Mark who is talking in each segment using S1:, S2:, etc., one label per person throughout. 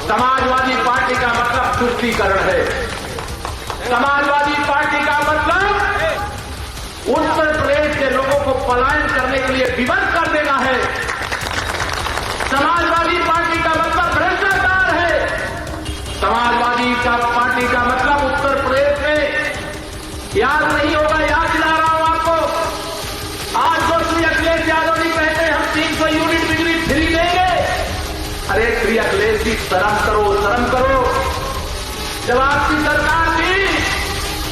S1: Samajwadi party का मतलब तुष्टीकरण है। समाजवादी पार्टी का मतलब उत्तर प्रदेश के लोगों को पलायन करने के लिए विवश कर देना है। समाजवादी पार्टी का मतलब भ्रष्टाचार है। समाजवादी पार्टी का मतलब उत्तर प्रदेश में याद नहीं होगा, याद दिला रहा हूं आपको, आज जो श्री अखिलेश यादव जी कहते हैं हम 300 यूनिट बिजली फ्री देंगे। अरे श्री अखिलेश जी शर्म करो, शर्म करो। जब आपकी सरकार थी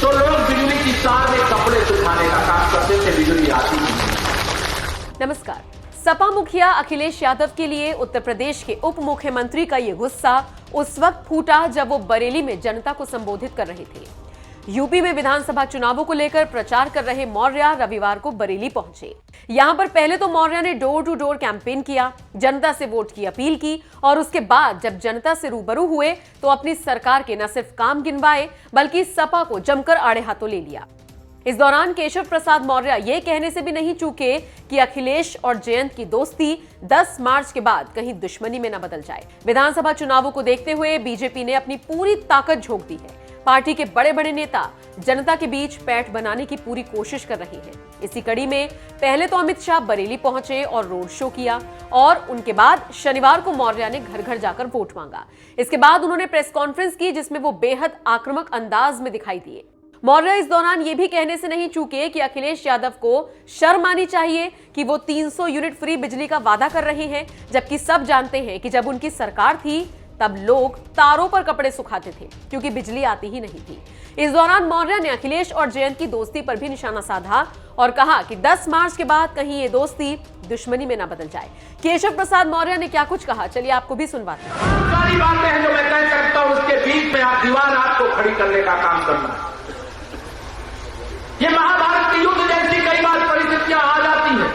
S1: तो लोग बिजली की तार में कपड़े सुखाने का काम करते थे, बिजली आती थी।
S2: नमस्कार। सपा मुखिया अखिलेश यादव के लिए उत्तर प्रदेश के उप मुख्यमंत्री का ये गुस्सा उस वक्त फूटा जब वो बरेली में जनता को संबोधित कर रहे थे। यूपी में विधानसभा चुनावों को लेकर प्रचार कर रहे मौर्य रविवार को बरेली पहुंचे। यहां पर पहले तो मौर्य ने डोर टू डोर कैंपेन किया, जनता से वोट की अपील की और उसके बाद जब जनता से रूबरू हुए तो अपनी सरकार के न सिर्फ काम गिनवाए बल्कि सपा को जमकर आड़े हाथों ले लिया। इस दौरान केशव प्रसाद मौर्य ये कहने से भी नहीं चूके कि अखिलेश और जयंत की दोस्ती 10 मार्च के बाद कहीं दुश्मनी में न बदल जाए। विधानसभा चुनावों को देखते हुए बीजेपी ने अपनी पूरी ताकत झोंक दी है। पार्टी के बड़े बड़े नेता जनता के बीच पैठ बनाने की पूरी कोशिश कर रहे हैं। इसी कड़ी में पहले तो अमित शाह बरेली पहुंचे और रोड शो किया और उनके बाद शनिवार को मौर्य ने घर घर जाकर वोट मांगा। इसके बाद उन्होंने प्रेस कॉन्फ्रेंस की जिसमें वो बेहद आक्रामक अंदाज में दिखाई दिए। मौर्य इस दौरान ये भी कहने से नहीं चूके कि अखिलेश यादव को शर्म आनी चाहिए कि वो 300 यूनिट फ्री बिजली का वादा कर रहे हैं, जबकि सब जानते हैं कि जब उनकी सरकार थी तब लोग तारों पर कपड़े सुखाते थे क्योंकि बिजली आती ही नहीं थी। इस दौरान मौर्य ने अखिलेश और जयंत की दोस्ती पर भी निशाना साधा और कहा कि 10 मार्च के बाद कहीं ये दोस्ती दुश्मनी में न बदल जाए। केशव प्रसाद मौर्य ने क्या कुछ कहा, चलिए आपको भी सुनवाते हैं।
S1: सारी बातें हैं जो मैं कह सकता हूं, उसके बीच में आप दीवार आपको खड़ी करने का काम करना है। ये महाभारत के युद्ध जैसी कई बार परिस्थितियां आ जाती हैं,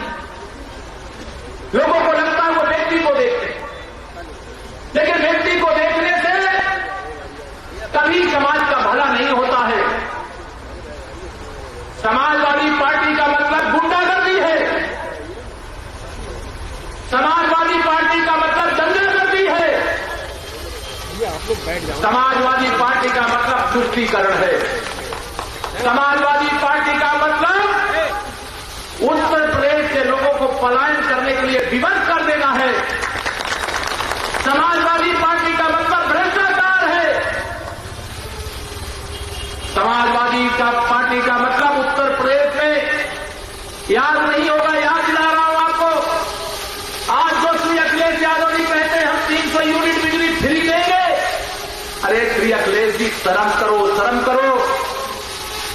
S1: लोगों को लगता है वो व्यक्ति को देखते हैं, लेकिन व्यक्ति को देखने से कभी समाज का भला नहीं होता है। समाजवादी पार्टी का मतलब गुंडागर्दी है। समाजवादी पार्टी का मतलब दंगागर्दी है। समाजवादी पार्टी का मतलब तुष्टीकरण है। समाजवादी पार्टी का मतलब उत्तर प्रदेश के लोगों को पलायन करने के लिए विवश कर देना है। समाजवादी पार्टी का मतलब भ्रष्टाचार है। समाजवादी पार्टी का मतलब उत्तर प्रदेश में याद नहीं होगा, याद दिला रहा हूं आपको, आज जो श्री अखिलेश यादव जी कहते हैं हम 300 यूनिट बिजली फ्री देंगे। अरे श्री अखिलेश जी शर्म करो, शर्म करो।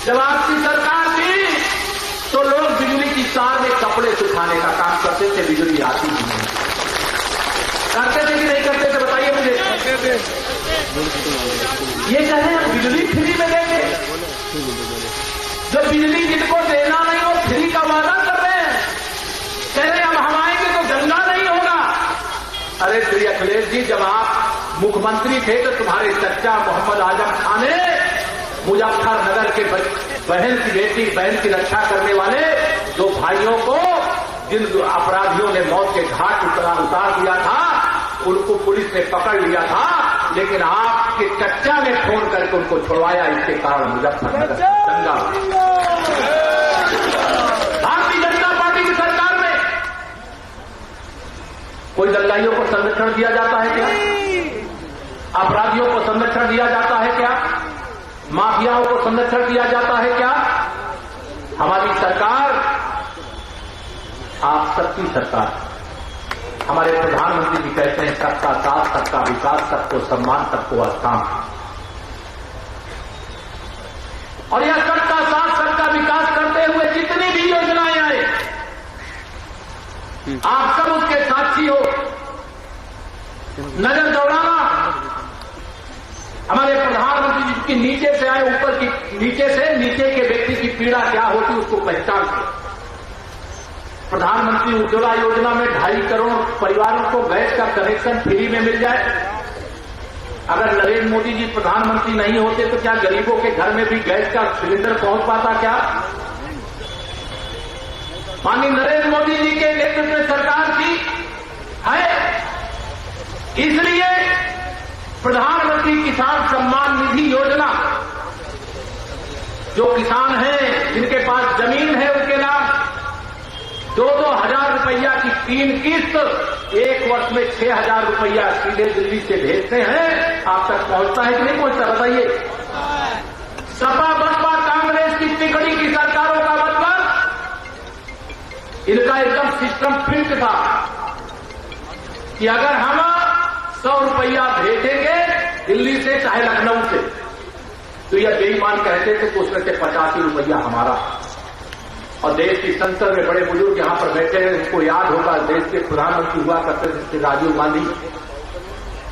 S1: जब आपकी सरकार थी तो लोग बिजली की तार में कपड़े सुखाने का काम करते थे, बिजली आती थी नहीं। करते थे कि नहीं करते थे बताइए मुझे। ये कहें हम बिजली फ्री में देंगे, जब बिजली जिनको देना नहीं वो फ्री का वादा कर रहे हैं, कह रहे हम आएंगे तो गंगा नहीं होगा। अरे श्री अखिलेश जी जब आप मुख्यमंत्री थे तो तुम्हारे चचा मोहम्मद आजम खान ने मुजफ्फरनगर के बहन की बेटी, बहन की रक्षा करने वाले 2 भाइयों को जिन अपराधियों ने मौत के घाट उतार दिया था उनको पुलिस ने पकड़ लिया था, लेकिन आपके चचा ने फोन करके उनको छुड़वाया। इसके कारण मुजफ्फरनगर दंगा। भारतीय जनता पार्टी की सरकार में कोई दंगाइयों को संरक्षण दिया जाता है क्या? अपराधियों को संरक्षण दिया जाता है क्या? माफियाओं को संरक्षण दिया जाता है क्या? हमारी सरकार आप सबकी सरकार। हमारे प्रधानमंत्री जी कहते हैं सबका साथ, सबका विकास, सबको सम्मान, सबको स्थान। और यह सबका साथ, सबका विकास करते हुए जितनी भी योजनाएं आए आप सब उसके साक्षी हो। नजर दौड़ाना, हमारे प्रधानमंत्री जी की नीचे से आए ऊपर की, नीचे के व्यक्ति की पीड़ा क्या होती उसको पहचानते। प्रधानमंत्री उज्ज्वला योजना में 2.5 करोड़ परिवारों को गैस का कनेक्शन फ्री में मिल जाए। अगर नरेंद्र मोदी जी प्रधानमंत्री नहीं होते तो क्या गरीबों के घर में भी गैस का सिलेंडर पहुंच पाता क्या? माननीय नरेंद्र मोदी जी के नेतृत्व में सरकार थी है, इसलिए प्रधानमंत्री किसान सम्मान निधि योजना, जो किसान हैं जिनके पास जमीन है उनके नाम 2-2 हजार रुपया की 3 किस्त एक वर्ष में 6,000 रुपया सीधे दिल्ली से भेजते हैं। आप तक पहुंचता है कि नहीं पहुंचता बताइए। सपा बसपा कांग्रेस की तिकड़ी की सरकारों का मतलब इनका एकदम सिस्टम फिक्स था कि अगर हम 100 रुपया भेजेंगे दिल्ली से चाहे लखनऊ से, तो यह बेईमान कहते थे कि उसमें से 85 रुपया हमारा। और देश की संसद में बड़े बुजुर्ग यहां पर बैठे हैं, उनको याद होगा देश के प्रधानमंत्री हुआ करते थे राजीव गांधी।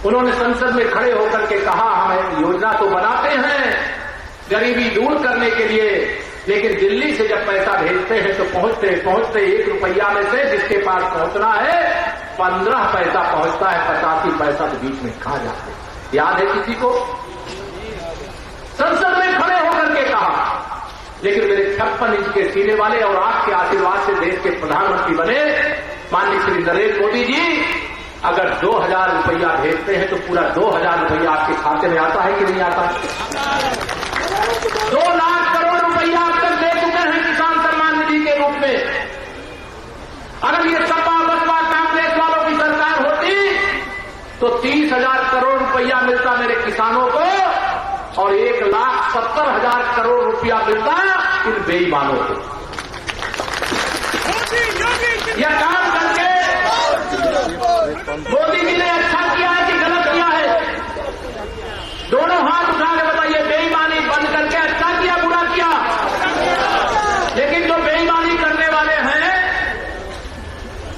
S1: उन्होंने संसद में खड़े होकर के कहा हम योजना तो बनाते हैं गरीबी दूर करने के लिए, लेकिन दिल्ली से जब पैसा भेजते हैं तो पहुंचते 1 रुपया में से जिसके पास पहुंचना है 15 पैसा पहुंचता है, 85 पैसा तो बीच में खा जाते हैं। याद है किसी को? संसद में खड़े होकर के कहा। लेकिन मेरे 56 इंच के सीने वाले और आपके आशीर्वाद से देश के प्रधानमंत्री बने माननीय श्री नरेंद्र मोदी जी, अगर 2,000 रुपया भेजते हैं तो पूरा 2,000 रुपया आपके खाते में आता है कि नहीं आता? 2 लाख करोड़ रुपया अब तक दे चुके हैं किसान सम्मान निधि के रूप में। अगर ये सपा बसपा कांग्रेस वालों की सरकार होती तो 30,000 करोड़ रुपया मिलता मेरे किसानों को और 1,70,000 करोड़ रुपया मिलता इन बेईमानों को। यह काम करके मोदी जी ने अच्छा किया है कि गलत किया है? दोनों हाथ उठा के बताइए, बेईमानी बंद करके अच्छा किया बुरा किया? लेकिन जो बेईमानी करने वाले हैं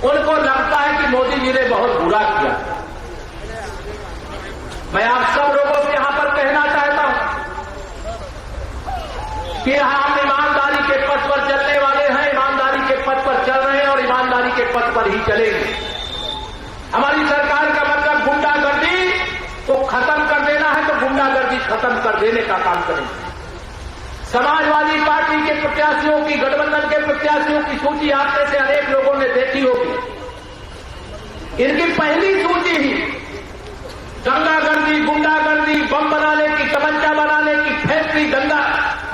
S1: उनको लगता है कि मोदी जी ने बहुत बुरा किया। मैं आप सब लोगों से यहां पर कहना चाहता हूं कि हम ईमानदारी के पथ पर चलने वाले हैं, ईमानदारी के पथ पर चल रहे हैं और ईमानदारी के पथ पर ही चलेंगे। हमारी सरकार का मतलब गुंडागर्दी को खत्म कर देना है तो गुंडागर्दी खत्म कर देने का काम करेंगे। समाजवादी पार्टी के प्रत्याशियों की, गठबंधन के प्रत्याशियों की सूची आप में से अनेक लोगों ने देखी होगी। इनकी पहली सूची ही दंगागर्दी, गुंडागर्दी, बम बनाने की, तमंचा बनाने की फैक्ट्री, दंगा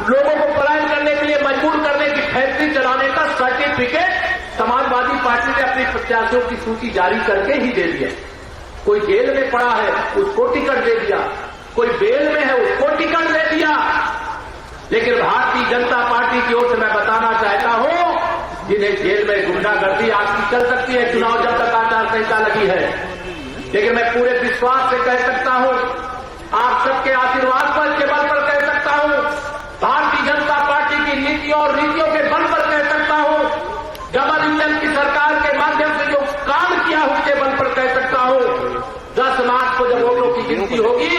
S1: लोगों को पलायन करने के लिए मजबूर करने की फैक्ट्री चलाने का सर्टिफिकेट समाजवादी पार्टी ने अपने प्रत्याशियों की सूची जारी करके ही दे दिया। कोई जेल में पड़ा है उसको टिकट दे दिया, कोई बेल में है उसको टिकट दे दिया। लेकिन भारतीय जनता पार्टी की ओर से मैं बताना चाहता हूं, जिन्हें जेल में गुंडागर्दी आपकी चल सकती है चुनाव जब तक आचार संहिता लगी है, लेकिन मैं पूरे विश्वास से कह सकता हूं, आप सबके आशीर्वाद पर के बल पर कह सकता हूं, भारतीय जनता पार्टी की नीतियों और नीतियों के बल पर कह सकता हूं, डबल इंजन की सरकार के माध्यम से जो काम किया उसके बल पर कह सकता हूं, 10 मार्च को जब वोटों की गिनती होगी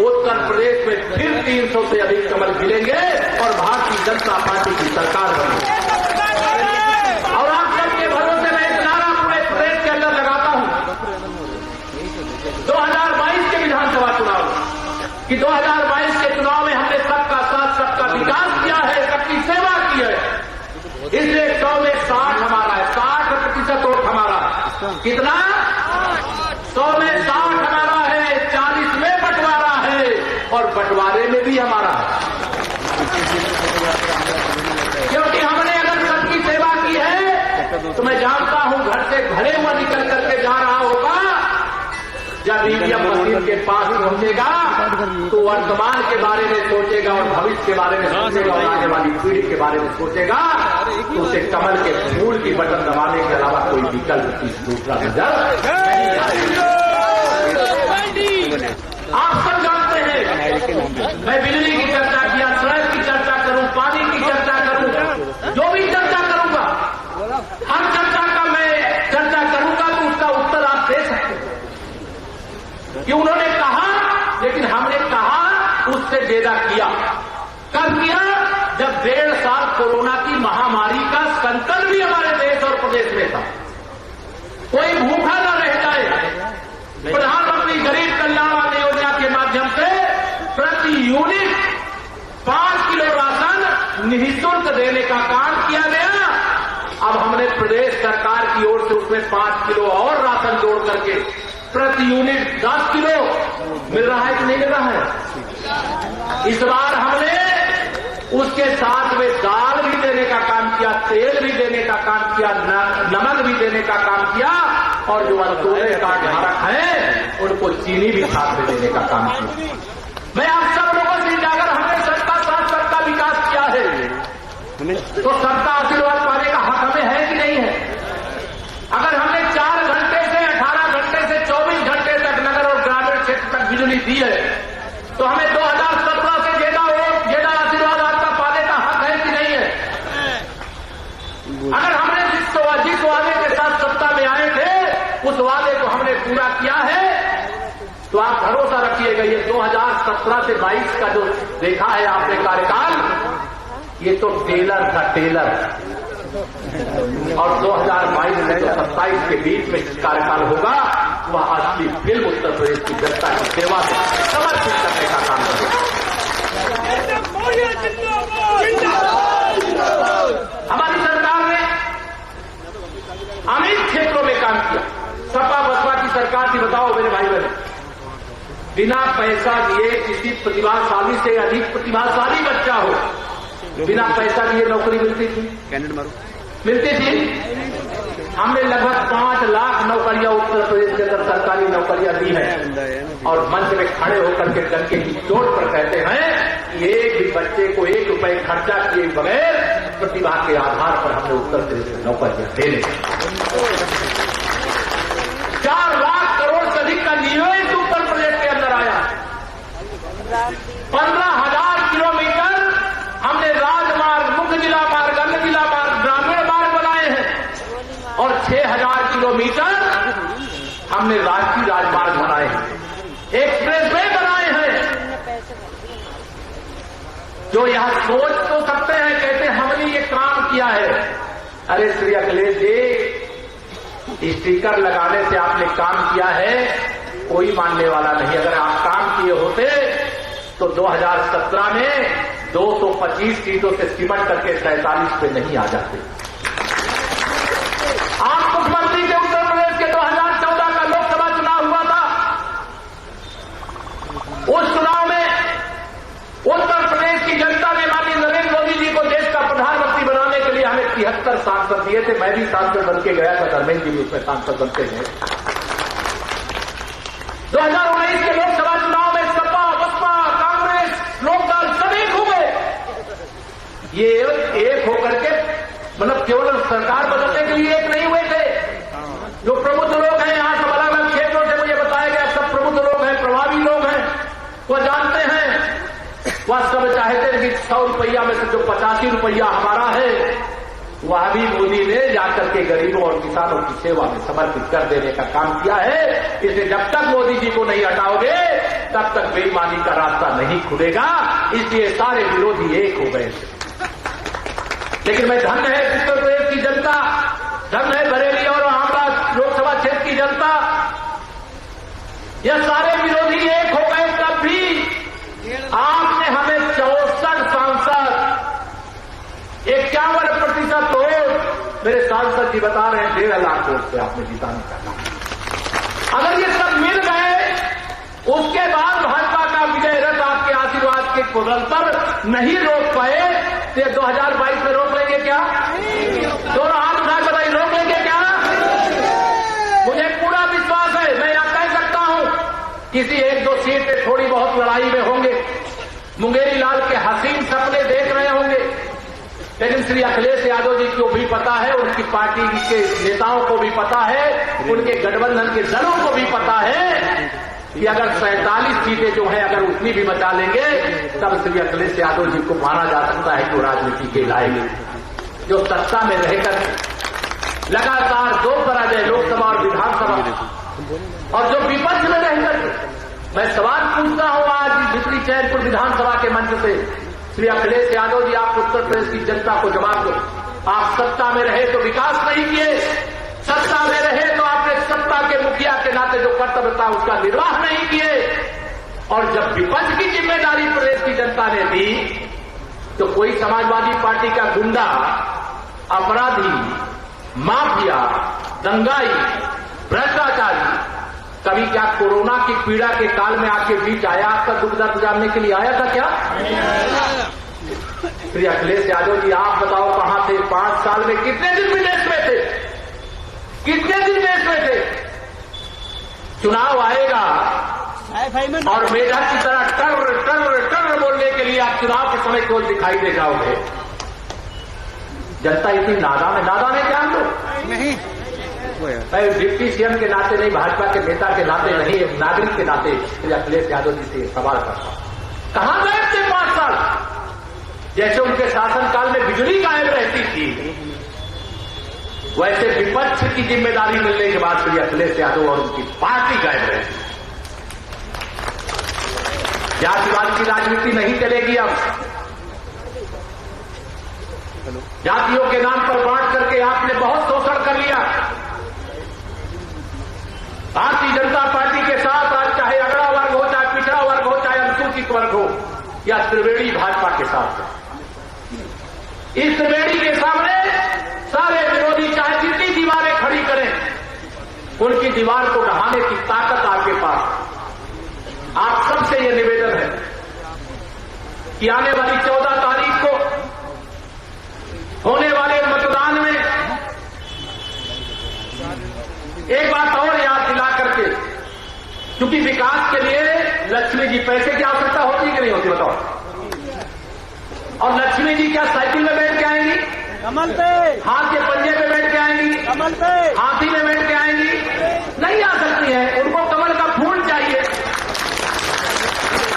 S1: उत्तर प्रदेश में फिर 300 से अधिक कमल खिलेंगे और भारतीय जनता पार्टी की सरकार बनेगी। और आप सबके भरोसे मैं एक नारा पूरे प्रदेश के अंदर लगाता हूं 2022 के विधानसभा चुनाव कि 2022 के चुनाव में हमने सबका साथ सबका विकास किया है, सबकी सेवा की है, इसलिए 100 में 60 हमारा है, 60% वोट हमारा है। कितना? 100 में 60 हमारा है, 40 में बंटवारा है और बंटवारे में भी हमारा है। क्योंकि हमने अगर सबकी सेवा की है तो मैं जानता हूं घर से भरे हुआ निकल करके जा रहा होगा, जब ईवीएम मशीन के पास पहुंचेगा तो वर्तमान के बारे में सोचेगा और भविष्य के बारे में सोचेगा और आने वाली पीढ़ी के बारे में सोचेगा, तो उसे कमल के फूल की बटन दबाने के अलावा कोई विकल्प दूसरा नजर नहीं आएगा। आप सब जानते हैं मैं बिजली की चर्चा किया, सड़क की चर्चा करूं, पानी की चर्चा करूं, जो भी चर्चा करूंगा, हर चर्चा का मैं चर्चा करूंगा तो उसका उत्तर आप दे सकते हैं कि उन्होंने कहा, लेकिन हमने कहा उससे ज्यादा किया। कब किया? जब 1.5 साल कोरोना की महामारी का संकट भी हमारे देश और प्रदेश में था, कोई भूखा न रह जाए। प्रधानमंत्री गरीब कल्याण अन्न योजना के माध्यम से प्रति यूनिट 5 किलो राशन निःशुल्क देने का काम किया गया। अब हमने प्रदेश सरकार की ओर से उसमें 5 किलो और राशन जोड़ करके प्रति यूनिट 10 किलो मिल रहा है कि नहीं मिल रहा है? इस बार हमने उसके साथ में दाल भी देने का काम किया, तेल भी देने का काम किया, नमक भी देने का काम किया, और जो अंत्योदय कार्ड धारक हैं उनको चीनी भी साथ में देने का काम किया। मैं आप सब लोगों से जाकर हमने सबका साथ सबका विकास किया है, तो सबका आशीर्वाद पाने का हक हमें है कि नहीं है? अगर हमने 4 घंटे से 18 घंटे से 24 घंटे तक नगर और ग्रामीण क्षेत्र तक बिजली दी है, तो हमें 2017 से ज्यादा आशीर्वाद आपका पाने का हक है कि नहीं है? अगर हमने जिस वादे के साथ सत्ता में आए थे उस वादे को हमने पूरा किया है, तो आप भरोसा रखिएगा ये 2017 से 22 का जो देखा है आपने कार्यकाल, ये तो टेलर था टेलर, और 2022 से 27 के बीच में कार्यकाल होगा वह असली फिल्म उत्तर प्रदेश की जनता की सेवा से समर्पित करने का काम करेगा। हमारी सरकार ने अनेक क्षेत्रों में काम किया। सपा बसपा की सरकार थी, बताओ मेरे भाई बहन, बिना पैसा दिए किसी प्रतिभाशाली से अधिक प्रतिभाशाली बच्चा हो, बिना पैसा दिए नौकरी मिलती थी, कैंडिडेट मारो मिलती थी। हमने लगभग 5 लाख नौकरियां उत्तर प्रदेश के अंदर सरकारी नौकरियां दी हैं, और मंच में खड़े होकर के डंके की चोट पर कहते हैं कि एक भी बच्चे को 1 रुपए खर्चा किए बगैर प्रतिभा के आधार पर हमने उत्तर प्रदेश में नौकरियां दे दी। 4 लाख करोड़ से अधिक का निवेश उत्तर प्रदेश के अंदर आया। 15,000 किलोमीटर हमने राजमार्ग, मुख्य जिला मार्ग, अन्य जिला मार्ग, ग्रामीण मार्ग बनाए हैं, और 6,000 किलोमीटर हमने राष्ट्रीय राजमार्ग बनाए हैं, एक्सप्रेस वे बनाए हैं। जो यहां सोच तो सकते हैं, कहते हमने ये काम किया है। अरे श्री अखिलेश जी, स्टिकर लगाने से आपने काम किया है कोई मानने वाला नहीं। अगर आप काम किए होते तो 2017 में 225 सीटों से सिमट करके 47 पे नहीं आ जाते। आप मुख्यमंत्री के उत्तर प्रदेश के 2014 का लोकसभा चुनाव हुआ था, उस चुनाव में उत्तर प्रदेश की जनता ने माननीय नरेंद्र मोदी जी को देश का प्रधानमंत्री बनाने के लिए हमें 73 सांसद दिए थे। मैं भी सांसद बन के गया था, धर्मेंद्र जी भी उसमें सांसद बनते गए। 2019 के लोकसभा चुनाव में सपा बसपा कांग्रेस लोकदल सब एक हो गए। ये एक होकर के मतलब केवल सरकार बदलने के लिए एक नहीं हुए थे। जो प्रबुद्ध लोग हैं यहां सब अलग अलग क्षेत्रों से मुझे बताया गया, सब प्रबुद्ध लोग हैं, प्रभावी लोग हैं, वह जानते हैं, वह सब चाहते हैं कि 100 रुपया में से जो 85 रुपया हमारा है वह भी मोदी ने जाकर के गरीबों और किसानों की सेवा में समर्पित कर देने का काम किया है। इसे जब तक मोदी जी को नहीं हटाओगे तब तक बेईमानी का रास्ता नहीं खुलेगा। इसलिए सारे विरोधी एक हो गए। लेकिन मैं धन्य है उत्तर प्रदेश की जनता, धन्य है बरेली और आंवला लोकसभा क्षेत्र की जनता, यह सारे विरोधी एक हो गए। तब भी आपने हमें 64 सांसद, 51% वोट, मेरे सांसद जी बता रहे हैं 1.5 लाख वोट से आपने जिताने का काम। अगर ये सब मिल गए, उसके बाद भाजपा का विजय रथ आपके आशीर्वाद के बल पर नहीं रोक पाए, तो 2022 में रोक लेंगे क्या? दोनों हाथ उठा बताइए, रोक लेंगे क्या? मुझे पूरा विश्वास है, मैं यहां कह सकता हूं किसी 1-2 सीट पे थोड़ी बहुत लड़ाई में होंगे, मुंगेरी लाल के हसीन सपने देख रहे होंगे, लेकिन श्री अखिलेश यादव जी को भी पता है, उनकी पार्टी के नेताओं को भी पता है, उनके गठबंधन के दलों को भी पता है कि अगर 47 सीटें जो है अगर उतनी भी बचा लेंगे तब श्री अखिलेश यादव जी को माना जा सकता है कि वो राजनीति के लाएंगे। जो सत्ता में रहकर लगातार 2 पराजय लोकसभा और विधानसभा, और जो विपक्ष में रहकर, मैं सवाल पूछता हूं आज भित्री चैनपुर विधानसभा के मंच से, श्री अखिलेश यादव जी आप उत्तर प्रदेश की जनता को जवाब दो। आप सत्ता में रहे तो विकास नहीं किए, सत्ता में रहे तो आपने सत्ता के मुखिया के नाते जो कर्तव्य था उसका निर्वाह नहीं किए, और जब विपक्ष की जिम्मेदारी प्रदेश की जनता ने दी तो कोई समाजवादी पार्टी का गुंडा, अपराधी, माफिया, दंगाई, भ्रष्टाचारी कभी क्या कोरोना की पीड़ा के काल में आपके बीच आया, आपका दुख दर्द जानने के लिए आया था क्या? श्री अखिलेश यादव जी, आप बताओ कहां थे? 5 साल में कितने दिन विदेश में थे? कितने दिन देश में थे? चुनाव आएगा और मेढक की तरह टर टर टर बोलने के लिए आप चुनाव के समय केवल दिखाई दे जाओगे। जनता इतनी नादान है क्या? तो नहीं, मैं डिप्टी सीएम के नाते नहीं, भाजपा के नेता के नाते नहीं, एक नागरिक के नाते श्री अखिलेश यादव जी से सवाल करता हूं, कहां गए थे 5 साल? जैसे उनके शासनकाल में बिजली गायब रहती थी, वैसे विपक्ष की जिम्मेदारी मिलने के बाद श्री अखिलेश यादव और उनकी पार्टी गायब रहती। जातिवाद की राजनीति नहीं चलेगी। अब जातियों के नाम पर बांट करके आपने बहुत शोषण कर लिया। भारतीय जनता पार्टी के साथ आज चाहे अगड़ा वर्ग हो, चाहे पिछड़ा वर्ग हो, चाहे अनुसूचित वर्ग हो, या त्रिवेणी भाजपा के साथ है। इस त्रिवेणी के सामने सारे विरोधी चाहे जितनी दीवारें खड़ी करें, उनकी दीवार को ढहाने की ताकत आपके पास। आप सबसे यह निवेदन है कि आने वाली 14 तारीख को होने वाले मतदान में एक बात और याद दिला करके, क्योंकि विकास के लिए लक्ष्मी जी पैसे की आवश्यकता होती है कि नहीं होती बताओ? और लक्ष्मी जी क्या साइकिल में बैठ के आएंगी?
S3: कमल पे।
S1: हाथ के पंजे पे बैठ के आएंगी?
S3: कमल पे।
S1: हाथी में बैठ के आएंगी? नहीं आ सकती है। उनको कमल का फूल चाहिए,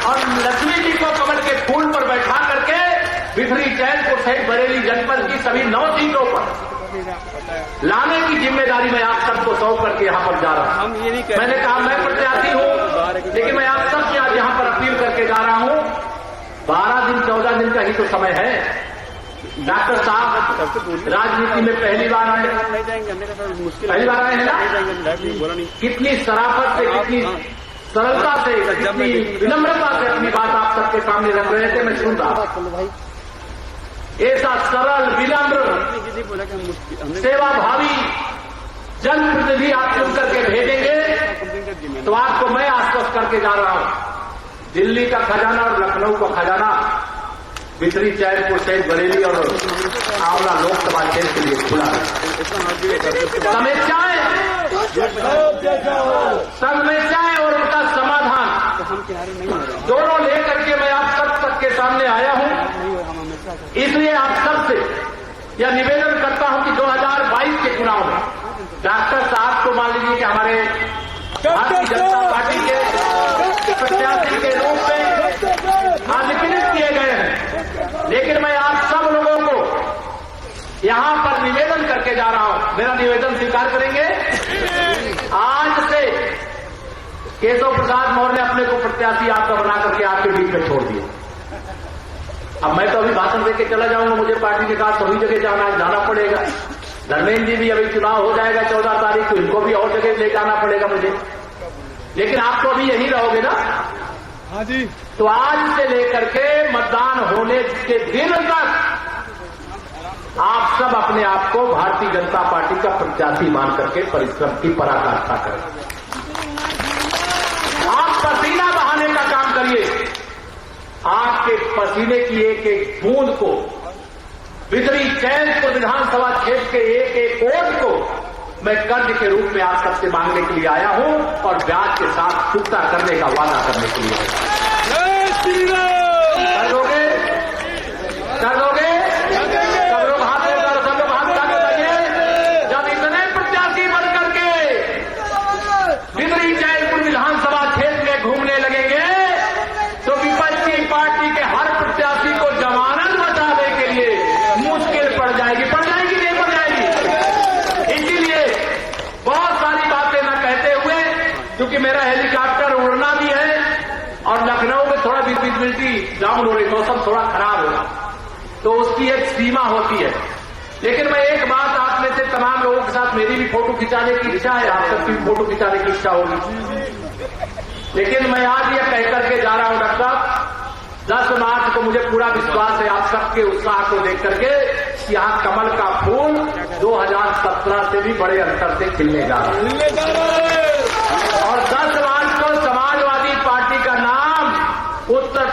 S1: और लक्ष्मी जी को कमल के फूल पर बैठा करके बिखरी चैनपुर सहित बरेली जनपद की सभी 9 सीटों पर लाने की जिम्मेदारी मैं आप सबको सौंप करके यहां पर जा रहा हूं। मैंने कहा मैं प्रत्याशी हूं, लेकिन मैं आप सबसे आज यहां पर अपील करके जा रहा हूं, 12 दिन 14 दिन का ही तो समय है। डॉक्टर साहब राजनीति में पहली बार आए हैं ना? कितनी शराफत से, कितनी सरलता से, कितनी विनम्रता से अपनी बात आप सबके सामने रख रहे थे, मैं सुन रहा। ऐसा सरल, विनम्र, सेवाभावी जनप्रतिनिधि आप चुन करके भेजेंगे तो आपको मैं आश्वस्त करके जा रहा हूं, दिल्ली का खजाना और लखनऊ का खजाना बिखरी चैनपुर सहित बरेली और आंवला लोकसभा क्षेत्र के लिए खुला है। समस्याएं और उनका समाधान दोनों लेकर के मैं आप सब तक के सामने आया हूं। इसलिए आप सबसे यह निवेदन करता हूं कि 2022 के चुनाव में डॉक्टर साहब को मान लीजिए कि हमारे भारतीय जनता पार्टी के प्रत्याशी के रूप में अधिकृत किए गए हैं, लेकिन मैं आप सब लोगों को यहां पर निवेदन करके जा रहा हूं। मेरा निवेदन स्वीकार करेंगे? आज से केशव प्रसाद मौर्य ने अपने को प्रत्याशी आपका बना करके आपके बीच में छोड़ दिया। अब मैं तो अभी भाषण देके चला जाऊंगा, मुझे पार्टी के साथ सभी जगह जाना पड़ेगा। धर्मेंद्र जी भी अभी चुनाव हो जाएगा 14 तारीख को, इनको भी और जगह ले जाना पड़ेगा मुझे, लेकिन आप तो अभी यही रहोगे ना?
S3: हाँ जी।
S1: तो आज से लेकर के मतदान होने के दिन तक आप सब अपने आप को भारतीय जनता पार्टी का प्रत्याशी मान करके परिश्रम की पराकाष्ठा करें। आप पसीना बहाने का काम करिए। आपके पसीने की एक एक बूंद को, बिखरी चैनपुर विधानसभा क्षेत्र के एक एक वोट को मैं कर्ज के रूप में आप सबसे मांगने के लिए आया हूं और ब्याज के साथ चुकता करने का वादा करने के लिए आया। कर दोगे? कर दोगे? सब लोग हाथ लेकर, सब लोग हाथ उठा के बताइए। जब इतने प्रत्याशी बन करके बिखरी चैनपुर विधानसभा क्षेत्र में घूमने लगेंगे तो विपक्षी पार्टी के हर प्रत्याशी को जमानत बचाने के लिए मुश्किल पड़ जाएगी। पड़ जाएगी नहीं पड़ जाएगी? इसीलिए बहुत सारी बातें न कहते हुए, क्योंकि मेरा हेलीकॉप्टर उड़ना भी है और लखनऊ में थोड़ा विजिबिलिटी डाउन हो रही, मौसम थोड़ा खराब होगा, तो उसकी एक सीमा होती है। लेकिन मैं एक बात आप में से तमाम लोगों के साथ, मेरी भी फोटो खिंचाने की इच्छा है, आप सबकी भी फोटो खिंचाने की इच्छा होगी, लेकिन मैं आज ये कह करके जा रहा हूं डॉक्टर साहब, 10 मार्च को मुझे पूरा विश्वास है आप सबके उत्साह को देख करके कि यहाँ कमल का फूल 2017 से भी बड़े अंतर से खिलने जा रहा है। और 10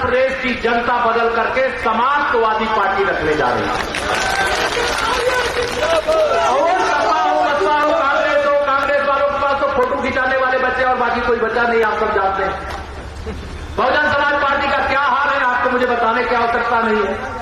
S1: प्रदेश की जनता बदल करके समाजवादी पार्टी रखने जा रही है। और सपा हो, बसपा हो, कांग्रेस वालों के पास तो फोटो खिंचाने वाले बच्चे और बाकी कोई बच्चा नहीं, आप सब जानते हैं। बहुजन समाज पार्टी का क्या हाल है आपको मुझे बताने की आवश्यकता नहीं है।